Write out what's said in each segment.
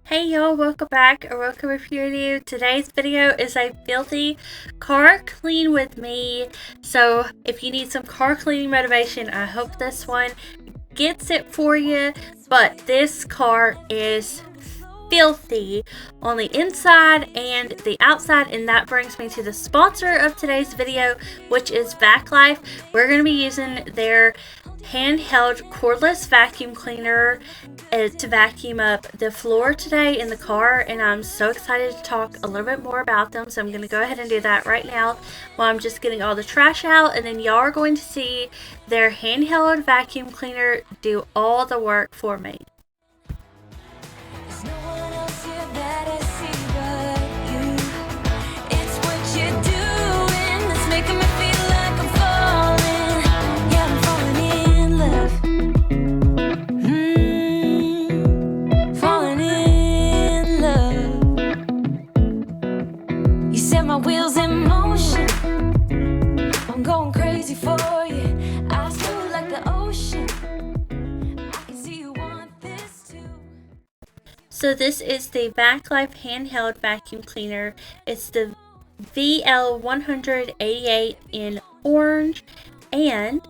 Hey y'all, welcome back or welcome if you're new. Today's video is a filthy car clean with me. So if you need some car cleaning motivation, I hope this one gets it for you. But this car is filthy on the inside and the outside, and that brings me to the sponsor of today's video, which is vaclife. We're going to be using their handheld cordless vacuum cleaner to vacuum up the floor today in the car, and I'm so excited to talk a little bit more about them. So I'm going to go ahead and do that right now while I'm just getting all the trash out, and then y'all are going to see their handheld vacuum cleaner do all the work for me. My wheels in motion, I'm going crazy for you. I feel like the ocean. I can see you want this too. So this is the vaclife handheld vacuum cleaner. It's the VL188 in orange, and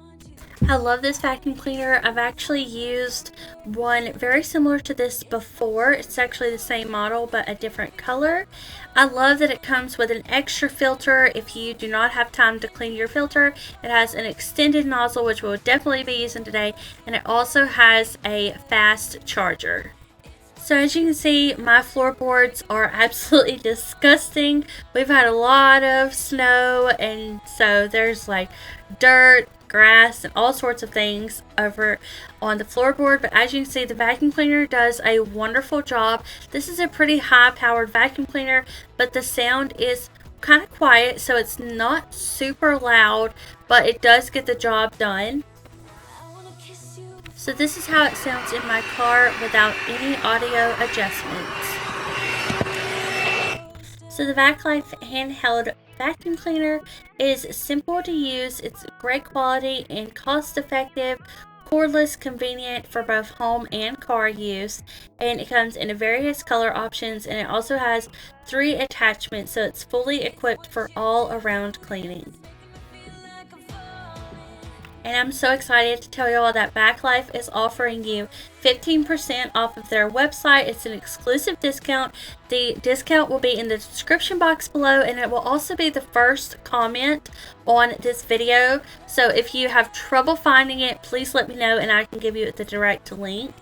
I love this vacuum cleaner. I've actually used one very similar to this before. It's actually the same model but a different color. I love that it comes with an extra filter if you do not have time to clean your filter. It has an extended nozzle, which we'll definitely be using today, and it also has a fast charger. So as you can see, my floorboards are absolutely disgusting. We've had a lot of snow, and so there's like dirt, grass, and all sorts of things over on the floorboard. But as you can see, the vacuum cleaner does a wonderful job. This is a pretty high powered vacuum cleaner, but the sound is kind of quiet, so it's not super loud, but it does get the job done. So this is how it sounds in my car without any audio adjustments. So the vaclife handheld vacuum cleaner is simple to use. It's great quality and cost effective, cordless, convenient for both home and car use, and it comes in various color options, and it also has 3 attachments, so it's fully equipped for all around cleaning. And I'm so excited to tell you all that vaclife is offering you 15% off of their website. It's an exclusive discount. The discount will be in the description box below, and it will also be the first comment on this video. So if you have trouble finding it, please let me know and I can give you the direct link.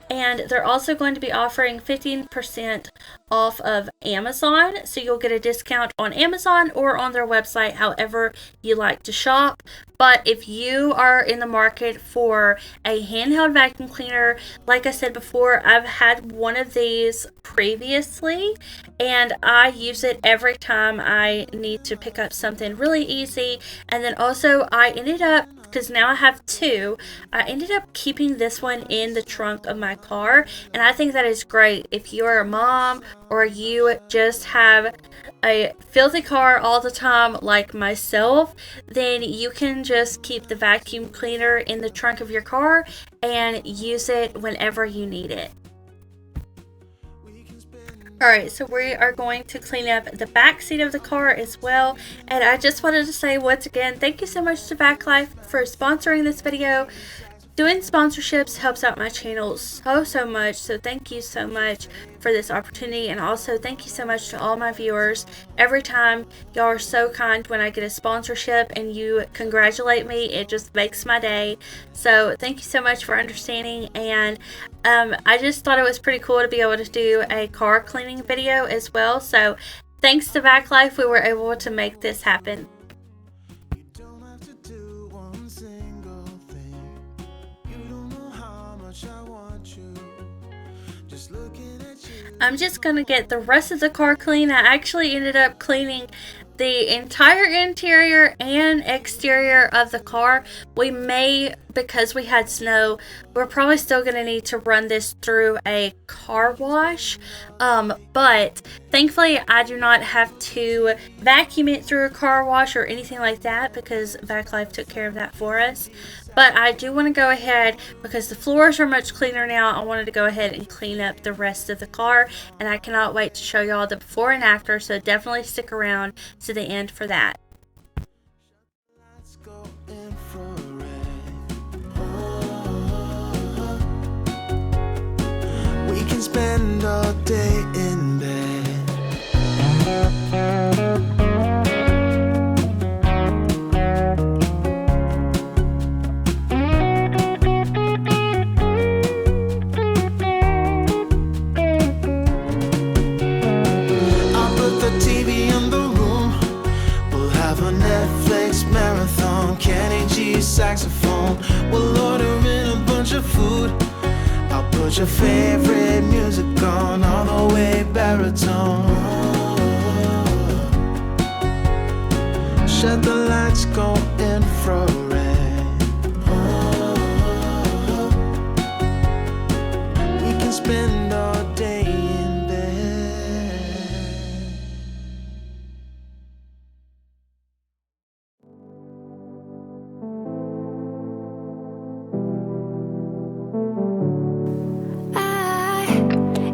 And they're also going to be offering 15% off of Amazon, so you'll get a discount on Amazon or on their website, however you like to shop. But if you are in the market for a handheld vacuum cleaner, like I said before, I've had one of these previously, and I use it every time I need to pick up something really easy. And then also I ended up, because now I have 2, I ended up keeping this one in the trunk of my car, and I think that is great. If you're a mom or you just have a filthy car all the time like myself, then you can just keep the vacuum cleaner in the trunk of your car and use it whenever you need it. Alright, so we are going to clean up the back seat of the car as well. And I just wanted to say once again, thank you so much to vaclife for sponsoring this video. Doing sponsorships helps out my channel so much, so thank you so much for this opportunity, and also thank you so much to all my viewers. Every time, y'all are so kind when I get a sponsorship and you congratulate me. It just makes my day. So thank you so much for understanding, and I just thought it was pretty cool to be able to do a car cleaning video as well. So thanks to vaclife, we were able to make this happen. I'm just going to get the rest of the car clean. I actually ended up cleaning the entire interior and exterior of the car. We may because we had snow, we're probably still going to need to run this through a car wash. But thankfully, I do not have to vacuum it through a car wash or anything like that because VacLife took care of that for us. But I do want to go ahead, because the floors are much cleaner now, I wanted to go ahead and clean up the rest of the car. And I cannot wait to show y'all the before and after, so definitely stick around to the end for that. We can spend all day in bed. I'll put the TV in the room. We'll have a Netflix marathon. Kenny G saxophone. We'll order in a bunch of food. I'll put your favorite music on all the way baritone. Shut the lights, go infrared. We can spend all day in bed.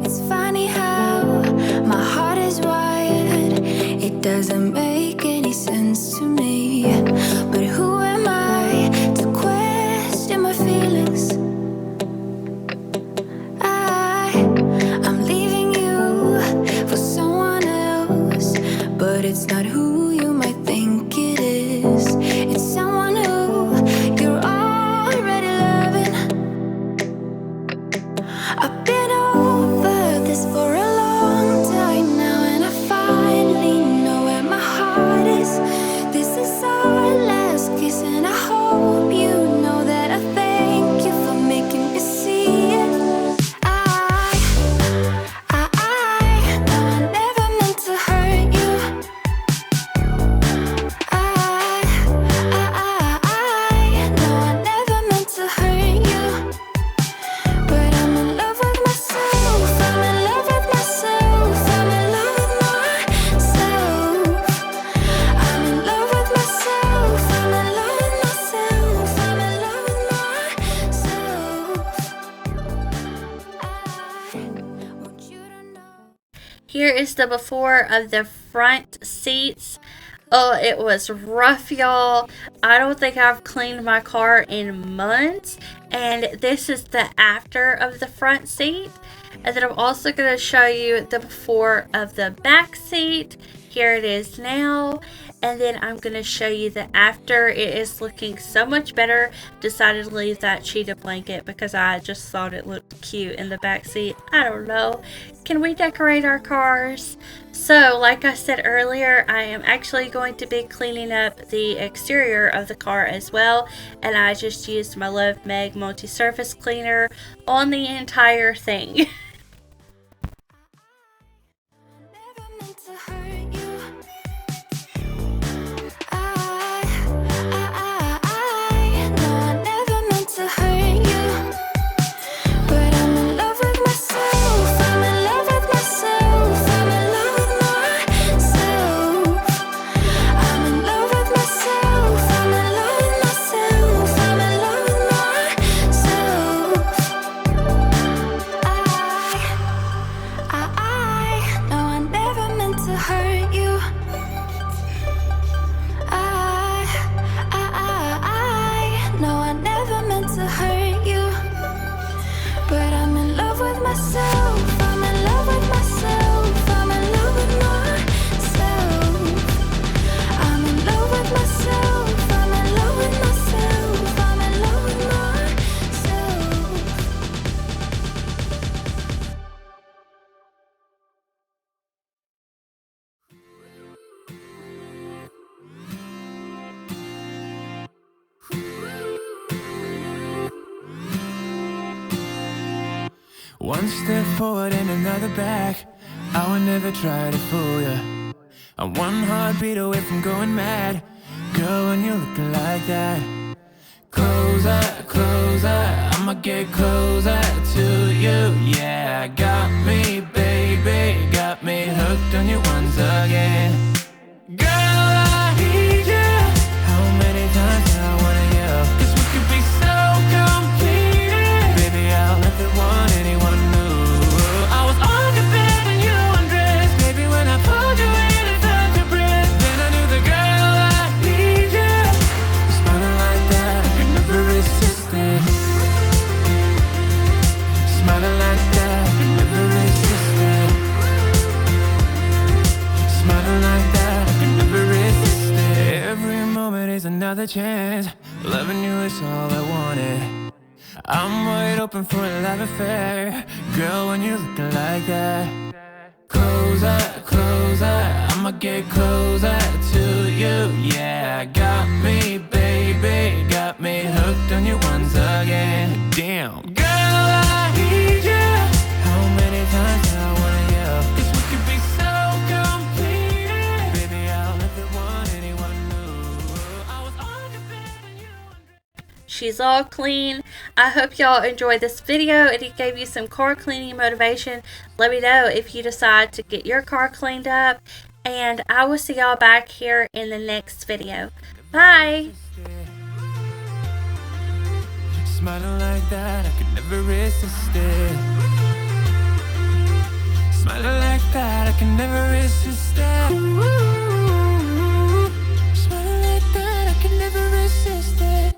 It's funny how my heart is wired. It doesn't make any sense to me. But who am I to question my feelings? I'm leaving you for someone else, but it's not who you might think it is. It's someone who you're already loving. I've been over this for a long time now, and I finally know where my heart is. This is our last kiss, and I hope you know that I thank you for making me see it. I know I never meant to hurt you. I know I never meant to hurt you. But I'm in love with myself. I'm in love with myself. I'm in love with myself. I'm in love with myself. I'm in love with myself. I'm in love with myself. I want you to know. Here is the before of the front seats. Oh, it was rough, y'all. I don't think I've cleaned my car in months. And this is the after of the front seat. And then I'm also going to show you the before of the back seat. Here it is now. And then I'm going to show you the after. It is looking so much better. Decided to leave that cheetah blanket because I just thought it looked cute in the back seat. I don't know. Can we decorate our cars? So, like I said earlier, I am actually going to be cleaning up the exterior of the car as well. And I just used my Love Meg multi-surface cleaner on the entire thing. Never meant to hurt you. I know I never meant to hurt you. But I'm in love with myself. I'm in love with myself. I'm in love with myself. I'm in love with myself. I'm in love with myself. I'm in love with myself. I know I never meant to hurt you. I know I never meant to hurt you. But I'm in love with myself. I'm in love with myself. I'm in love with myself. I'm in love with myself. I'm in love with myself. I'm in love with myself. One step forward and another back. I would never try to fool ya. I'm one heartbeat away from going mad. Girl, when you're looking like that, Closer, closer, I'ma get closer to you. Yeah, got me, baby, got me hooked on you once again. Girl, I need you. How many times do I wanna yell? 'Cause we could be so complete. Baby, I'll never want anyone new. I was on the bed and you undressed. Baby, when I pulled you in and felt your breath, then I knew the girl I need you. Smiling like that, I could never resist it. Smiling like that, I could never resist it. Smiling like that, I could never resist it. Every moment is another chance. Loving you is all I wanted. I'm wide open for a love affair. Girl, when you're looking like that. Closer, closer, I'ma get closer to you. Yeah, got me, baby, got me hooked on you once again. Damn, girl, I need you. How many times do I wanna yell? 'Cause we could be so complete. Baby, I'll never want anyone new. I was on the bed and you. She's all clean. I hope y'all enjoyed this video and it gave you some car cleaning motivation. Let me know if you decide to get your car cleaned up. And I will see y'all back here in the next video. Bye! Smiling like that, I could never resist it. Smiling like that, I can never resist it. Ooh, smiling like that, I can never resist it.